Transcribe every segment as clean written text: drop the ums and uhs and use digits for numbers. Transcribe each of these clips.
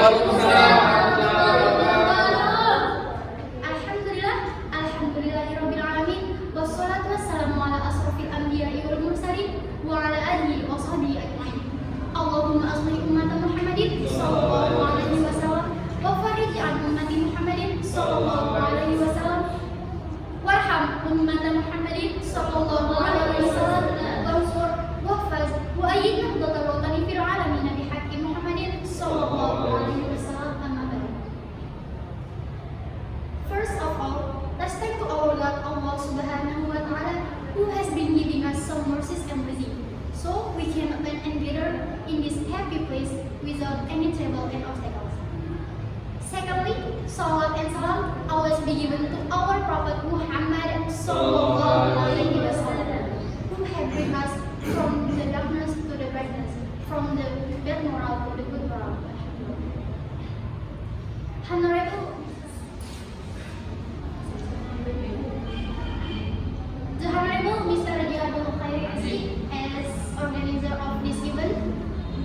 Alhamdulillah, alhamdulillahirabbil alamin. Wassalatu wassalamu ala asrofil anbiya'i wal mursalin wa ala alihi wa sahbihi ajmain. Allahumma aslih ummata Muhammadin sallallahu alaihi wasallam wa farij an ummati Muhammadin sallallahu alaihi wasallam warham ummata Muhammadin sallallahu alaihi wasallam wansur wahfaz wa ayyid nahdlatal watani fil alamin bihaqqi Muhammadin sallallahu alaihi wasallam. Amma ba'd. First of all, let's thank to our Lord Allah Subhanahu wa Ta'ala, who has been giving us some mercies and blessings, so we can attend and gather in this happy place without any trouble and obstacles. Secondly, salawat and salam always be given to our Prophet Muhammad Sallallahu Alaihi Wasallam, who have bring us from the darkness to the brightness, from the bad moral to the good moral. The Honorable Mr. Radiadul Khairi as organizer of this event,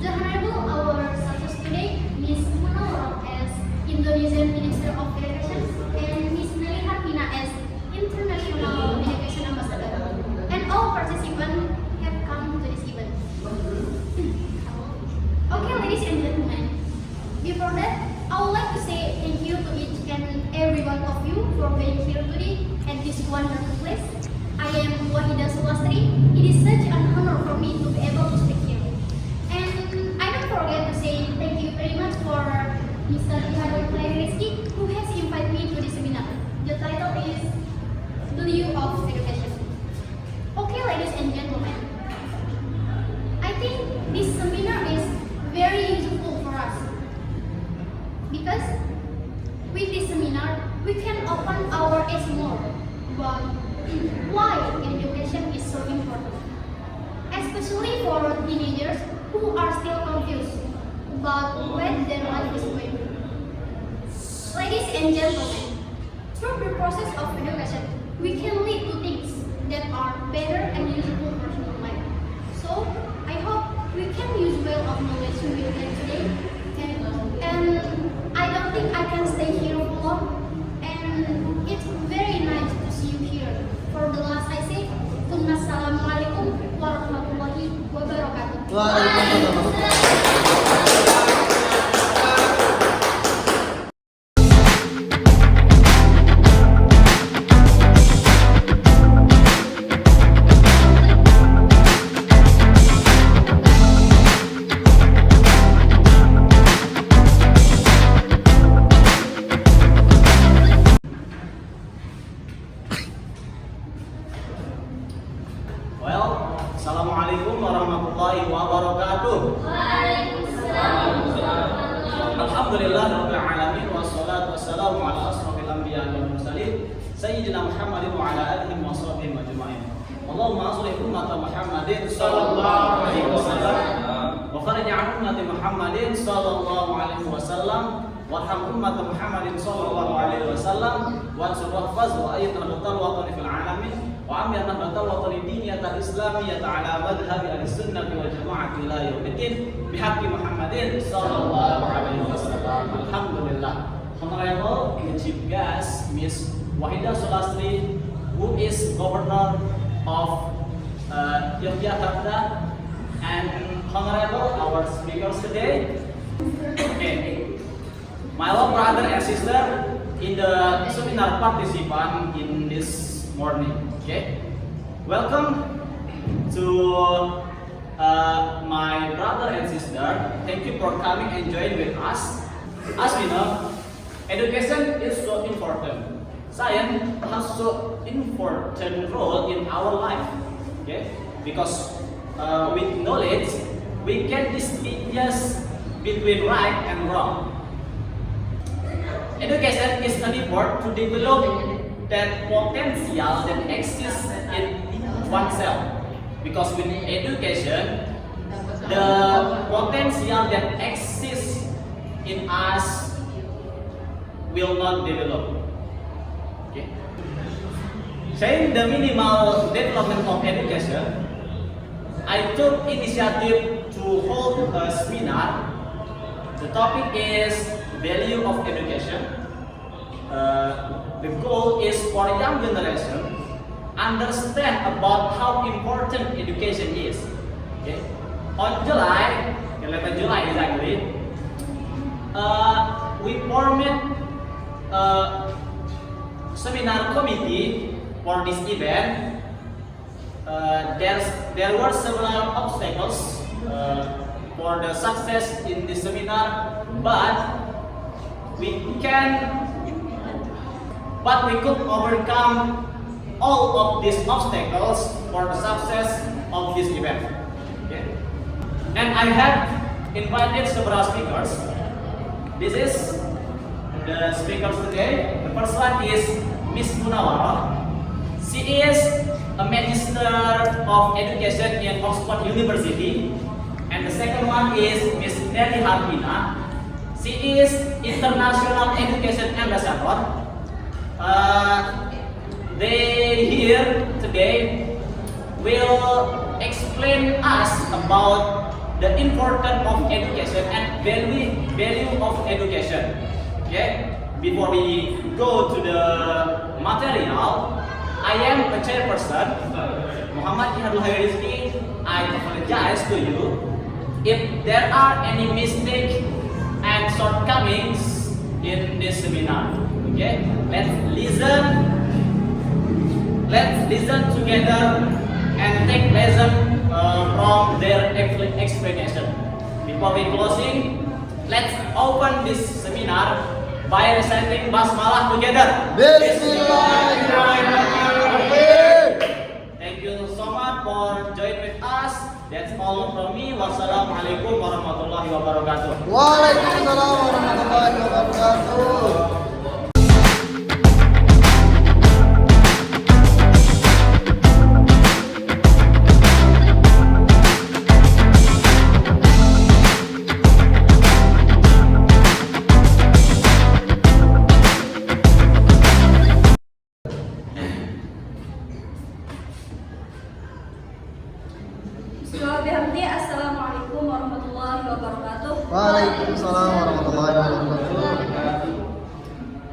the Honorable our success today, Ms. Munawar as Indonesian Minister of Education, and Ms. Nelly Harvina as International Education Ambassador, and all participants have come to this event. Okay, ladies and gentlemen, before that, I would like to say thank you to each and every one of you for being here today at this wonderful place. I am Wahida Sulastri. It is such an honor for me to be able to speak here. And I don't forget to say thank you very much for Mr. Ihadul Rizki, who has invited me to this seminar. The title is Value of Education. Okay, ladies and gentlemen, I think this seminar is very useful for us because with this seminar we can open our eyes more about why education is so important, especially for teenagers who are still confused about where their life is going. Ladies and gentlemen, through the process of education, we can lead to things that are better and useful for human life. So, I hope we can use well of knowledge we will get today. And I don't think I can stay here for long. And it's very nice to see you here. For the last I say, Assalamualaikum warahmatullahi wabarakatuh. Assalamualaikum warahmatullahi wabarakatuh. Alhamdulillah rabbil alamin wassalatu wassalamu ala asrofil anbiya'i wal mursalin sayyidina Muhammadin wa ala alihi wa sahbihi ajmain. Allahumma shalli ummata Muhammadin sallallahu alaihi wasallam wa farij an ummati Muhammadin sallallahu alaihi wasallam warham ummata Muhammadin sallallahu alaihi wasallam wansur wahfaz wa ayyid nahdlatal watani fil alamin wa amir nahdlatal watani diniyatal islamiyata ala madhhabi ahlussunnah wal jamaah ila yaumiddin bihaqqi Muhammadin sallallahu alaihi wasallam. Alhamdulillah. Honorable Chief Guest Miss Wahida Sulastri, who is Governor of Yogyakarta, and Honorable our speakers today. Okay. My love brother and sister in the seminar participant in this morning. Okay, welcome to my brother and sister. Thank you for coming and join with us. As we know, education is so important. Science has so important role in our life. Okay, because with knowledge we can distinguish between right and wrong. Education is an effort to develop that potential that exists in oneself. Because with education, the potential that exists in us will not develop. Okay? Saying the minimal development of education, I took initiative to hold a seminar The topic is value of education. The goal is for young generation understand about how important education is. Okay. On July, 11 July exactly, we formed a seminar committee for this event. There were several obstacles for the success in this seminar, but we could overcome all of these obstacles for the success of this event. Okay? And I have invited several speakers. This is the speakers today. The first one is Miss Munawara. She is a Magister of Education in Oxford University. And the second one is Miss Nelly Harvina. She is International Education Ambassador. They here today will explain us about the importance of education and value of education. Okay? Before we go to the material, I am a chairperson, Muhammad Ihadul Hayrizki. I apologize to you if there are any mistakes and shortcomings in this seminar. Okay? Let's listen together and take lesson from their explanation. Before we closing, let's open this seminar by reciting basmalah together. Bismillahirrahmanirrahim. Thank you so much for joining with us. That's all from me. Wassalamualaikum warahmatullahi wabarakatuh. Waalaikumsalam warahmatullahi wabarakatuh. Assalamualaikum warahmatullahi wabarakatuh. Waalaikumsalam warahmatullahi wabarakatuh.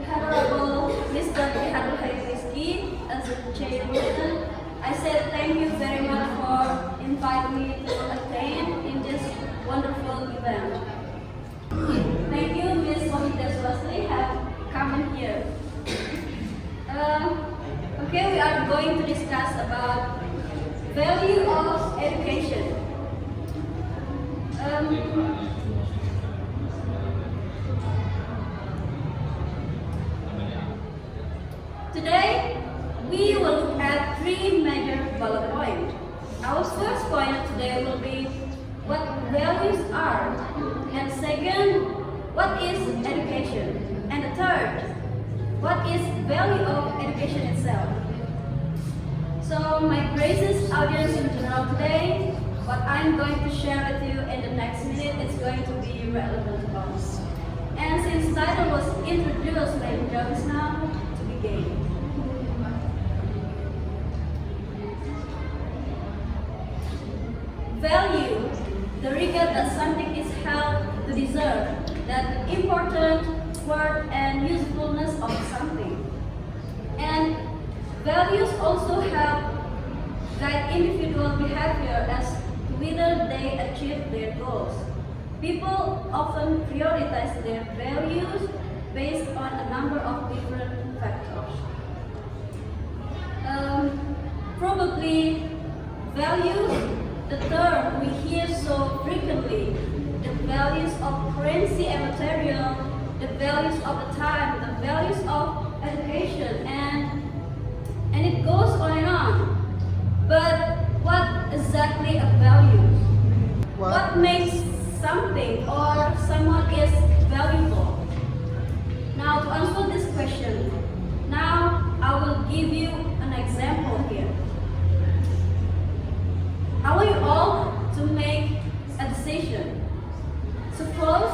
Honorable Mr. Ihadul Hayrizki, as the chairperson, I said thank you very much for inviting me to attend in this wonderful event. Thank you, Ms. Wahida Swasli, have come in here. Okay, we are going to discuss about value of education. Today, we will look at three major bullet points. Our first point today will be what values are, and second, what is education, and the third, what is value of education itself. So, my gracious audience in general today, what I'm going to share with you in the next minute is going to be relevant to us. And since title was introduced, my job is now to begin. Value, the regard that something is held to deserve, that important worth and usefulness of something. And values also help guide individual behavior as to whether they achieve their goals. People often prioritize their values based on a number of different factors. Probably values, the term we hear so frequently, the values of currency and material, the values of the time, the values of education, and it goes on and on. But what exactly a value? What makes something or someone is valuable? Now, to answer this question, now I will give you an example here. I want you all to make a decision. Suppose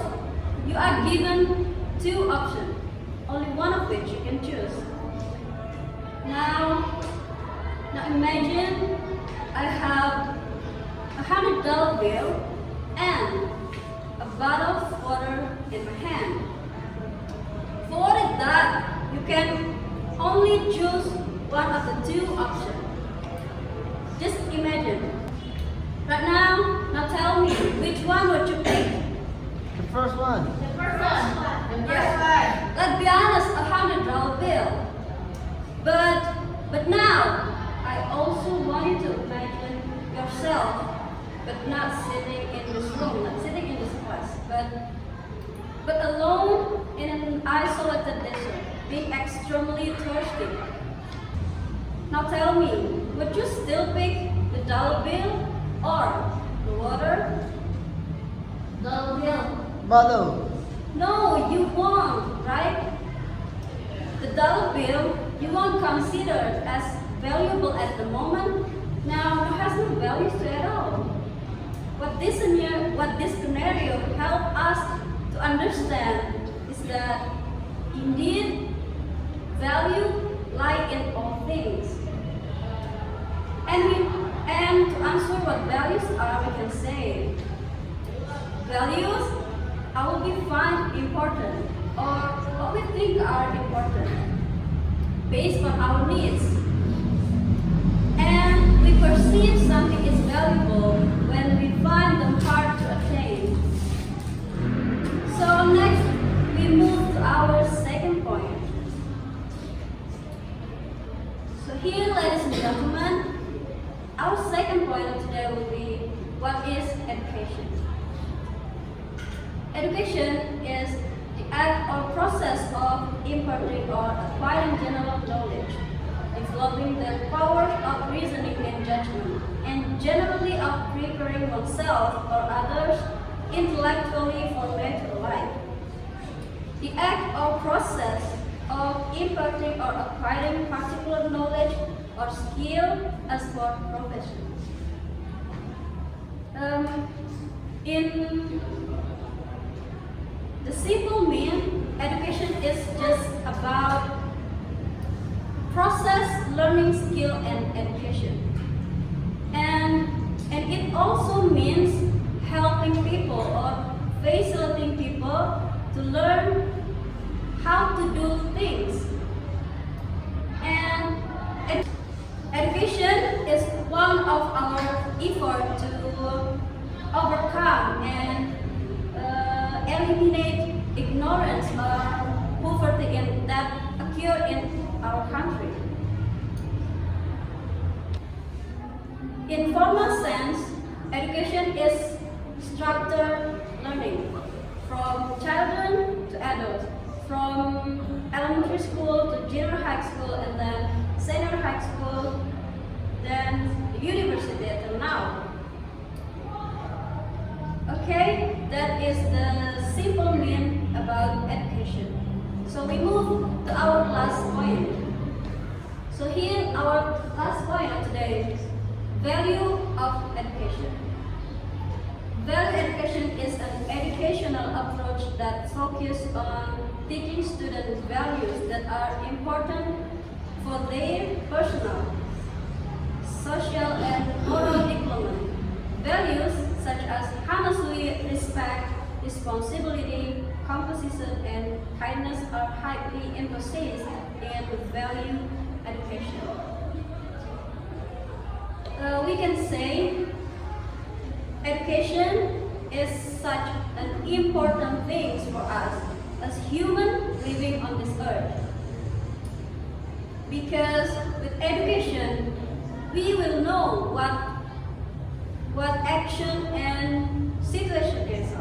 you are given two options, only one of which you can choose. Now imagine I have $100 bill and a bottle of water in my hand. For what is that? You can only choose one of the two options. Just imagine. Right now tell me, which one would you pick? The first one. Yeah. Let's be honest, $100 bill. But now, I also want you to imagine yourself, but not sitting in this room, not sitting in this class, but alone in an isolated desert, being extremely thirsty. Now tell me, would you still pick the dollar bill or the water? Dollar bill. Bottle. No, you won't, right? The dollar bill you won't consider as valuable at the moment. Now it has no value to at all. What this scenario helps us to understand is that indeed value lies in all things. And to answer what values are, we can say values are what we find important or what we think are important based on our needs. And we perceive something is valuable when we find them hard to attain. So next we move to our second point. So here, ladies and gentlemen, our second point of today will be, what is education? Education is the act or process of imparting or acquiring general knowledge, developing the powers of reasoning and judgment, and generally of preparing oneself or others intellectually for later life. The act or process of imparting or acquiring particular knowledge or skill as for professions. In the simple mean, education is just about process, learning, skill, and education. And it also means helping people or facilitating people to learn how to do things. And education is one of our efforts to overcome and eliminate ignorance or poverty that occur in our country. In formal sense, education is structured learning from children to adults, from elementary school to junior high school, and then senior high school, then university until now. Okay, that is the simple mean about education. So we move to our last point. So here our last point of today is value of education. Value education is an educational approach that focuses on teaching students values that are important for their personal, social, and moral development. Values such as honesty, respect, responsibility, composition, and kindness are highly emphasized in value education. We can say education is such an important thing for us as humans living on this earth. Because with education, we will know what action and situation is.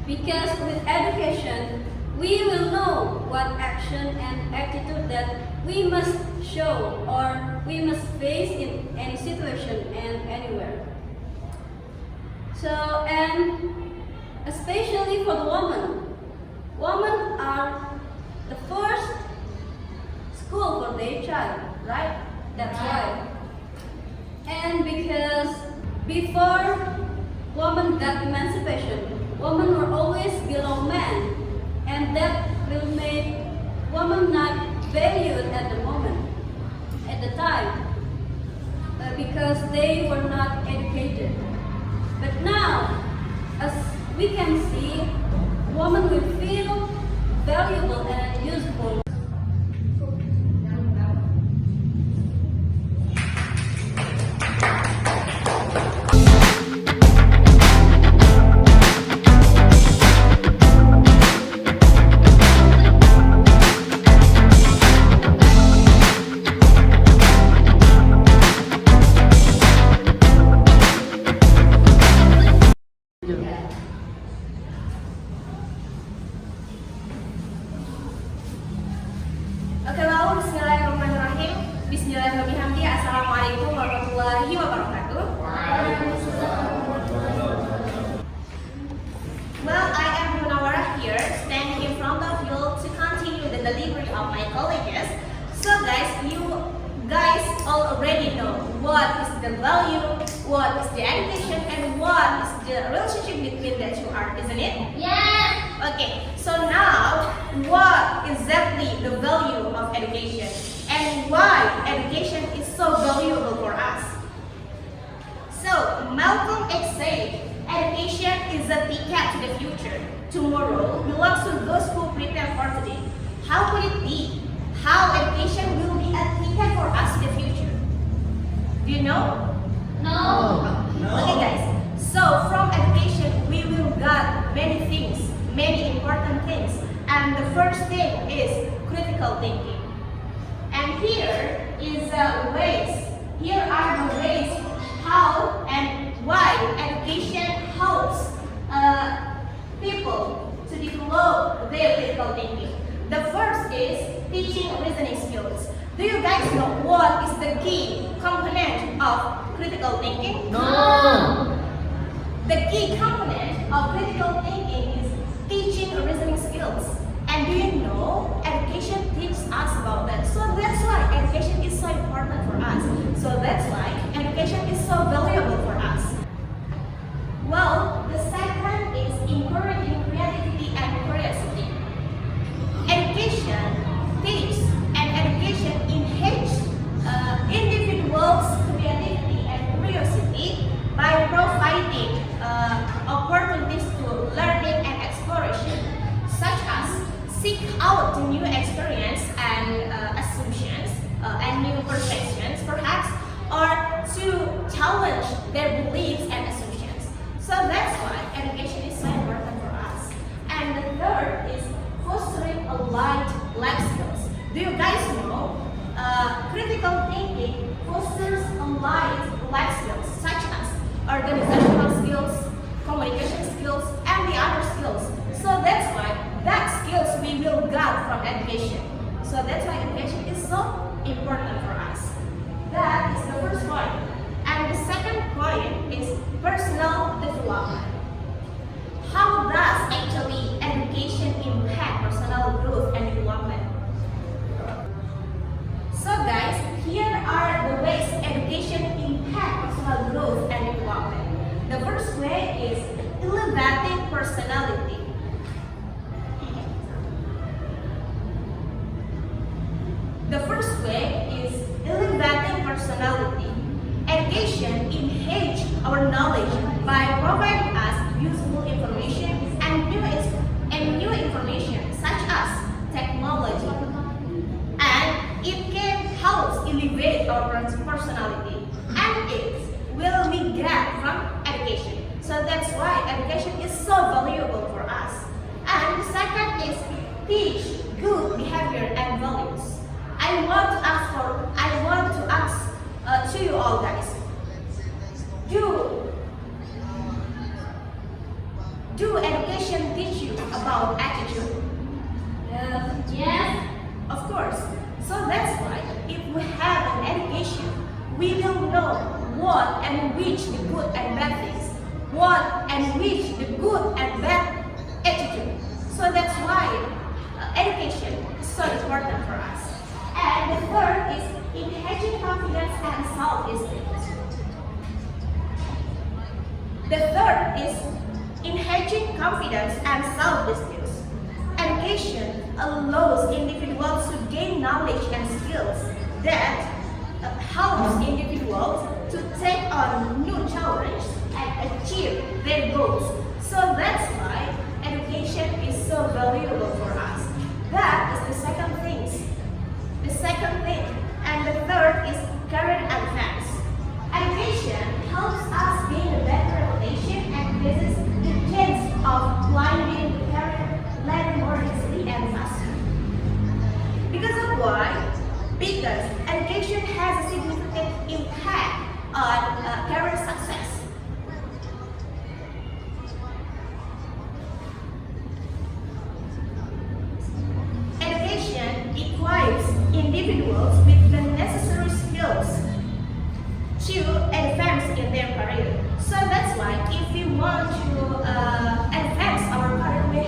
Because with education, we will know what action and attitude that we must show or we must face in any situation and anywhere. So, and especially for the women are the first school for their child, right? That's right. And because before women got emancipation, women were always below men, and that will make women not valued at the moment, at the time, because they were not educated. But now, as we can see women will feel valuable and useful. Oke, lalu bismillahirrahmanirrahim. Bismillahirrahmanirrahim. Assalamualaikum warahmatullahi wabarakatuh. Well, I am Munawara here, standing in front of you to continue the delivery of my colleges. So guys, you guys already know what is the value, what is the education, and what is the relationship between the two are, isn't it? Yes. Okay, so now what exactly the value of education and why education is so valuable for us? So Malcolm X said, education is a ticket to the future. Tomorrow belongs to those who prepare for today. How could it be? How education will be a ticket for us in the future? Do you know? No. Okay guys, so from education we will get many things, many important things, and the first thing is critical thinking. And here are the ways how and why education helps people to develop their critical thinking. The first is teaching reasoning skills. Do you guys know what is the key component of critical thinking? No. The key component of critical thinking is teaching reasoning skills. And do you know, education teaches us about that. So that's why education is so important for us. So that's why education is so valuable for us. Well, the second is encouraging creativity and curiosity. Education teaches and education enhances individuals' creativity and curiosity by providing opportunities to learning and exploration, such as seek out new experience and assumptions and new perceptions, perhaps, or to challenge their beliefs and assumptions. So that's why education is so important for us. And the third is fostering aligned life skills. Do you guys know critical thinking fosters aligned life skills such as organizational skills, communication skills, and the other skills. So that's why that skills we will get from education. So that's why education is so important for us. That is the first point. And the second point is personal development. How does actually education impact personal growth and development? So guys, here are the ways education impacts personal growth and development. The first way is elevating personality. The first way is elevating personality. Education enhances our knowledge by providing us useful information and new information such as technology. And it can help elevate our personality. And it will we get from education. So that's why education is so valuable for us. And the second is teach good behavior and values. I want to ask to you all guys. Do education teach you about attitude? Yes. Of course. So that's why if we have an education, we will know what and which the good and bad things, what and which the good and bad attitude. So that's why education is so important for us. And the third is enhancing confidence and self-esteem. The third is enhancing confidence and self-esteem. Education allows individuals to gain knowledge and skills that helps individuals to take on new challenges and achieve their goals. So that's so valuable for us. That is the second thing. The second thing. And the third is career advance. Education helps us gain a better reputation and increases the chance of climbing the career ladder more easily and faster. Because of why? Because education has a significant impact on career success. Education equips individuals with the necessary skills to advance in their career. So that's why if we want to advance our career,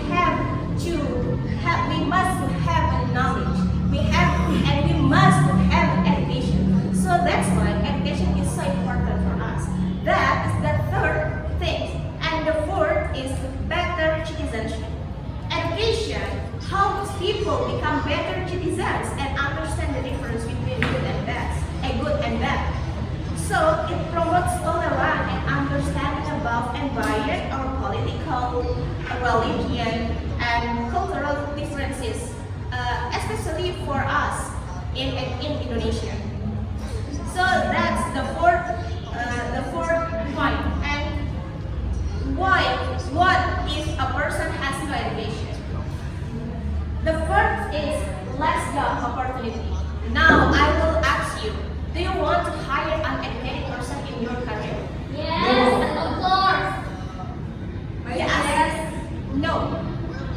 we must have a knowledge. We must have education. So that's why education is so important for us. That is the third thing. And the fourth is better citizenship. Education helps people become better citizens and understand the difference between good and bad. So it promotes tolerance and understanding about environment or political, religion, and cultural differences, especially for us in Indonesia. So that's the fourth point. And what if a person has no education? The first is less job opportunity. Now I will ask you, do you want to hire an educated person in your career? Yes, of course. Yes. No.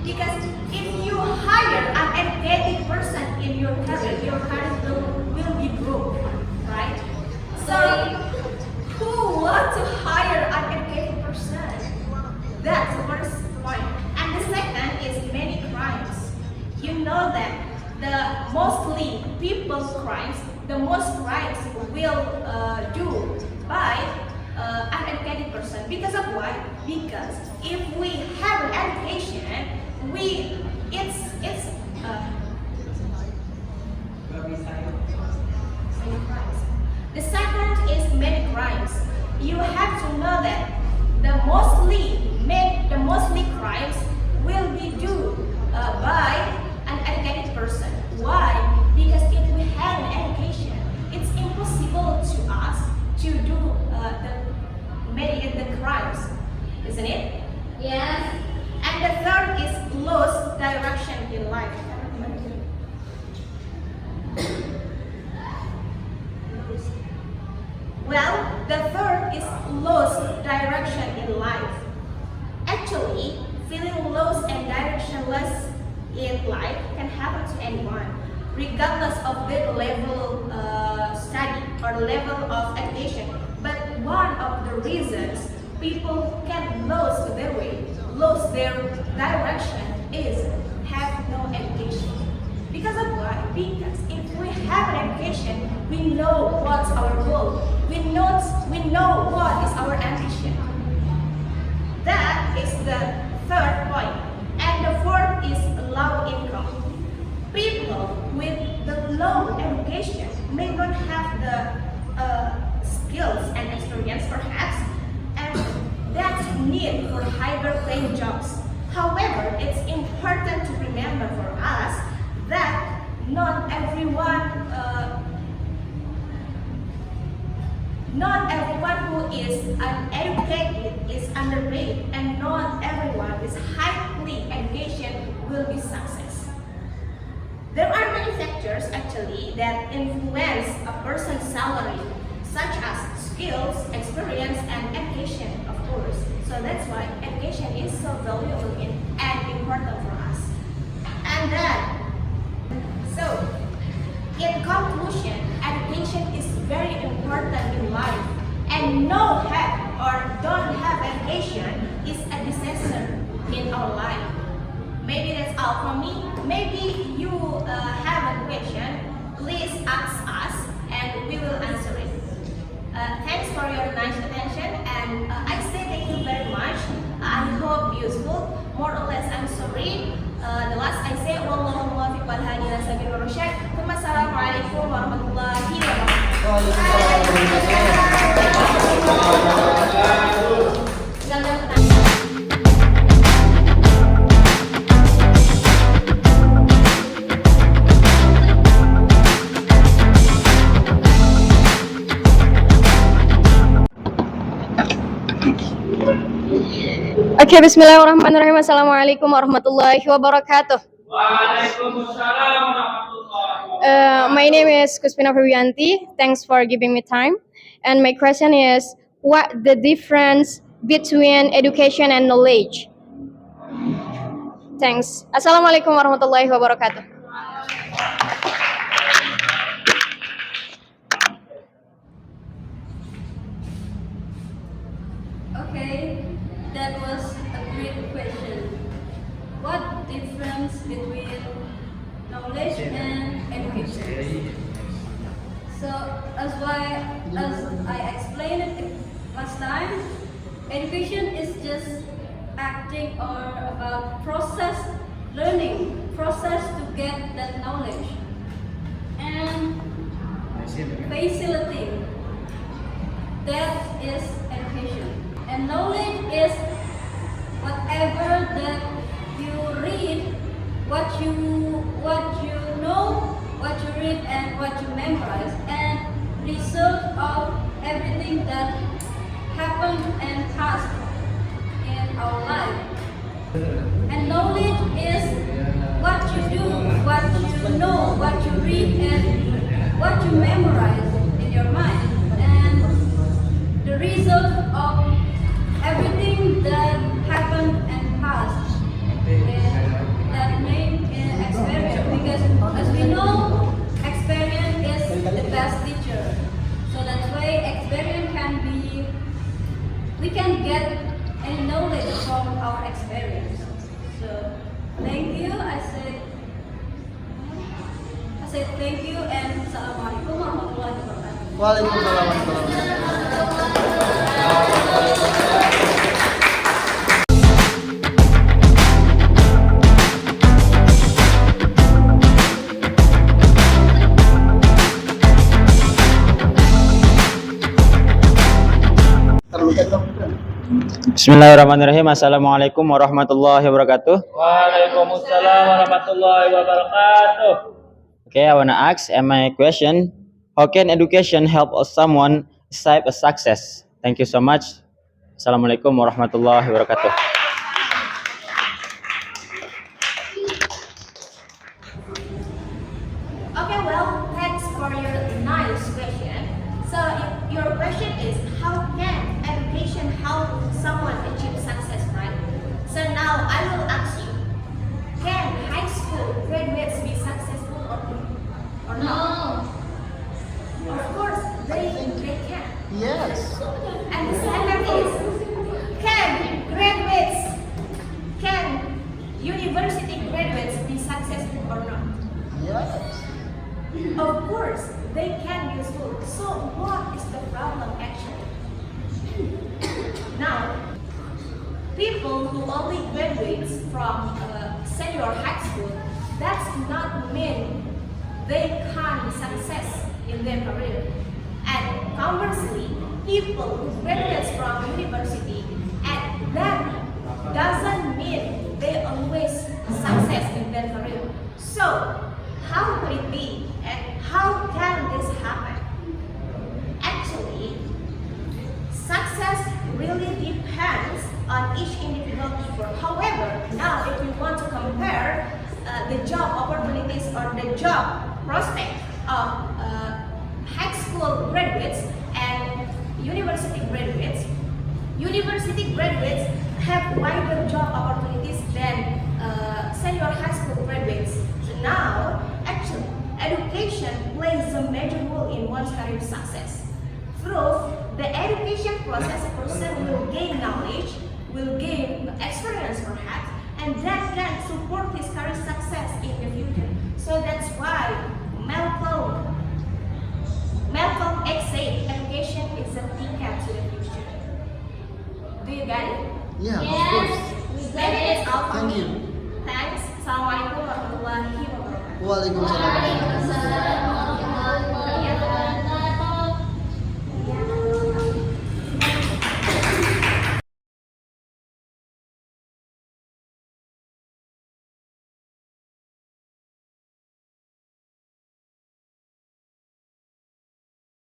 Because if you hire an educated person in your career will be broke, right? So who wants to hire an educated person? That's the first point. And the second is many crimes. You know that the mostly people's crimes, the most crimes will do by uneducated person. Because of why? Because if we have an education, it's many crimes. The second is many crimes. You have to know that the mostly crimes will be due by an educated person. Why? Because if we have an education, it's impossible to us to do the crimes, isn't it? Yes. And the third is lost direction in life. Well, the third is lost direction in life. Actually, feeling lost and directionless in life can happen to anyone, regardless of their level study or level of education. But one of the reasons people can lose their way, lose their direction is have no education. Because of why? Because if we have an education, we know what's our goal. We know what is our ambition. That is the third point. And the fourth is low income. People with the low education may not have the skills and experience perhaps, and that's need for higher paying jobs. However, it's important to remember for us that not everyone who is uneducated is underpaid, and not everyone is highly educated will be success. There are many factors actually that influence a person's salary, such as skills, experience, and education, of course. So that's why education is so valuable and important for us. And then, so in conclusion, education is very important in life, and no have or don't have education is a disaster in our life. Maybe that's all from me. Maybe you have a question, please ask us and we will answer it. Thanks for your nice attention, and I say thank you very much. I hope useful. More or less, I'm sorry. The last I say, wallahu muwaffiq wal hadi ila sabilir rasyad. Wassalamualaikum warahmatullahi wabarakatuh. Oke, bismillahirrahmanirrahim. Assalamualaikum warahmatullahi wabarakatuh. Waalaikumsalam warahmatullahi My name is Kuspina Febianti. Thanks for giving me time. And my question is, what the difference between education and knowledge? Thanks. Assalamualaikum warahmatullahi wabarakatuh. Okay, that was a great question. What difference between knowledge and education? So, as I explained it last time, education is just acting or about process learning, process to get that knowledge, and facilitating. That is education. And knowledge is whatever that you read, what you know, what you read and what you memorize, and result of everything that happened and passed in our life. And knowledge is what you do, what you know, what you read and what you memorize in your mind, and the result of everything that happened and passed that made experience, because as we know, experience is the best teacher. So that's why experience we can get any knowledge from our experience. So thank you. I said thank you and assalamualaikum warahmatullahi wabarakatuh. Waalaikumsalam warahmatullahi wabarakatuh. Bismillahirrahmanirrahim. Assalamualaikum warahmatullahi wabarakatuh. Waalaikumsalam warahmatullahi wabarakatuh. Okay, I wanna ask, and my question: how can education help someone achieve a success? Thank you so much. Assalamualaikum warahmatullahi wabarakatuh. Okay, well, thanks for your nice question. So, your question is, how can education help someone achieve success, right? So now I will ask you, can high school graduates be successful or not? Of course, they can. Yes. And the second is, can university graduates be successful or not? Yes. Of course, they can be useful. So what is the problem actually? Now, people who only graduates from senior high school, that's not mean they can't be success in their career. And conversely, people who graduates from university, and that doesn't mean they always success in their career. So, how could it be? And how can this happen? Actually, success really depends on each individual people. However, now if we want to compare the job opportunities or the job prospect of high school graduates and university graduates have wider job opportunities than senior high school graduates. So now, actually, education plays a major role in one's career success. Through the education process, a person will gain knowledge, will gain experience perhaps, and that can support his career success in the future. So that's why Malcolm X said education is a ticket to the future. Do you get it? Yeah, of Yes. course. Maybe it's all for Thank me. you. Thanks. Assalamualaikum warahmatullahi wabarakatuh. Waalaikumsalam warahmatullahi wabarakatuh. Waalaikumsalam.